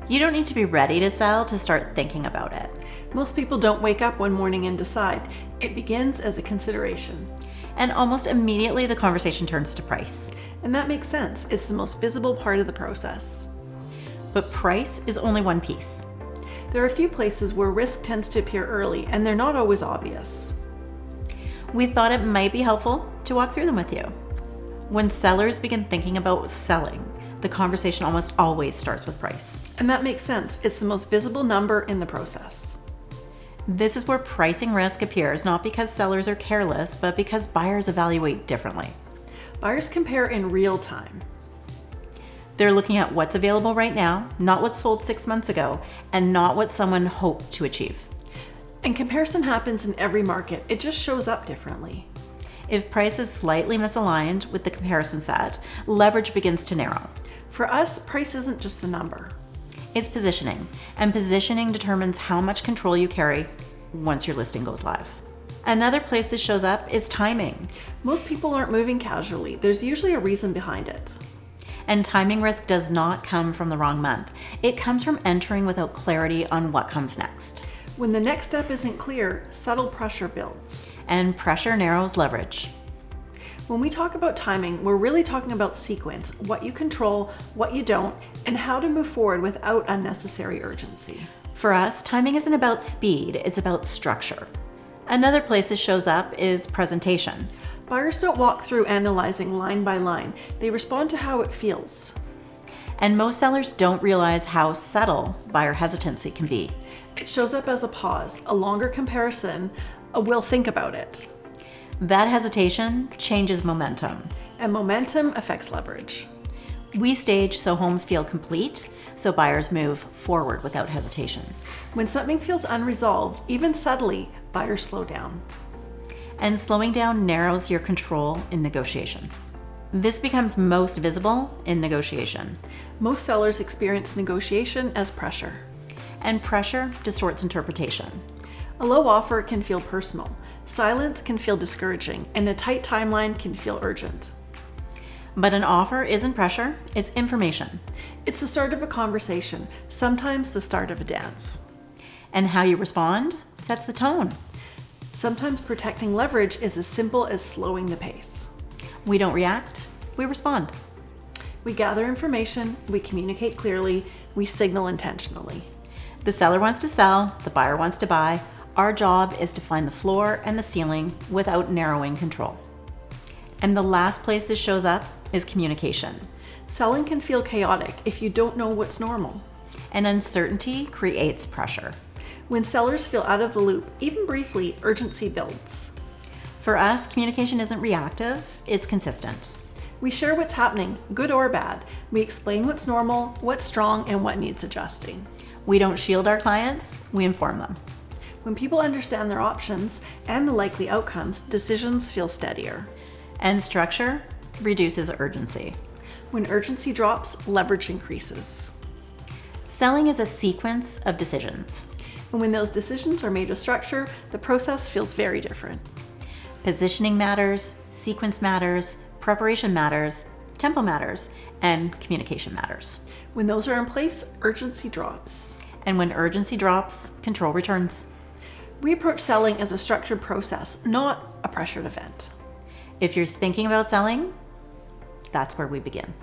You don't need to be ready to sell to start thinking about it. Most people don't wake up one morning and decide. It begins as a consideration. And almost immediately the conversation turns to price. And that makes sense. It's the most visible part of the process. But price is only one piece. There are a few places where risk tends to appear early, and they're not always obvious. We thought it might be helpful to walk through them with you. When sellers begin thinking about selling, the conversation almost always starts with price. And that makes sense. It's the most visible number in the process. This is where pricing risk appears, not because sellers are careless, but because buyers evaluate differently. Buyers compare in real time. They're looking at what's available right now, not what's sold 6 months ago, and not what someone hoped to achieve. And comparison happens in every market. It just shows up differently. If price is slightly misaligned with the comparison set, leverage begins to narrow. For us, price isn't just a number. It's positioning, and positioning determines how much control you carry once your listing goes live. Another place this shows up is timing. Most people aren't moving casually. There's usually a reason behind it. And timing risk does not come from the wrong month. It comes from entering without clarity on what comes next. When the next step isn't clear, subtle pressure builds. And pressure narrows leverage. When we talk about timing, we're really talking about sequence, what you control, what you don't, and how to move forward without unnecessary urgency. For us, timing isn't about speed, it's about structure. Another place this shows up is presentation. Buyers don't walk through analyzing line by line. They respond to how it feels. And most sellers don't realize how subtle buyer hesitancy can be. It shows up as a pause, a longer comparison, a "we'll think about it." That hesitation changes momentum. And momentum affects leverage. We stage so homes feel complete, so buyers move forward without hesitation. When something feels unresolved, even subtly, buyers slow down. And slowing down narrows your control in negotiation. This becomes most visible in negotiation. Most sellers experience negotiation as pressure. And pressure distorts interpretation. A low offer can feel personal. Silence can feel discouraging, and a tight timeline can feel urgent. But an offer isn't pressure, it's information. It's the start of a conversation, sometimes the start of a dance. And how you respond sets the tone. Sometimes protecting leverage is as simple as slowing the pace. We don't react, we respond. We gather information, we communicate clearly, we signal intentionally. The seller wants to sell, the buyer wants to buy. Our job is to find the floor and the ceiling without narrowing control. And the last place this shows up is communication. Selling can feel chaotic if you don't know what's normal. And uncertainty creates pressure. When sellers feel out of the loop, even briefly, urgency builds. For us, communication isn't reactive, it's consistent. We share what's happening, good or bad. We explain what's normal, what's strong, and what needs adjusting. We don't shield our clients, we inform them. When people understand their options and the likely outcomes, decisions feel steadier. And structure reduces urgency. When urgency drops, leverage increases. Selling is a sequence of decisions. And when those decisions are made with structure, the process feels very different. Positioning matters, sequence matters, preparation matters, tempo matters, and communication matters. When those are in place, urgency drops. And when urgency drops, control returns. We approach selling as a structured process, not a pressured event. If you're thinking about selling, that's where we begin.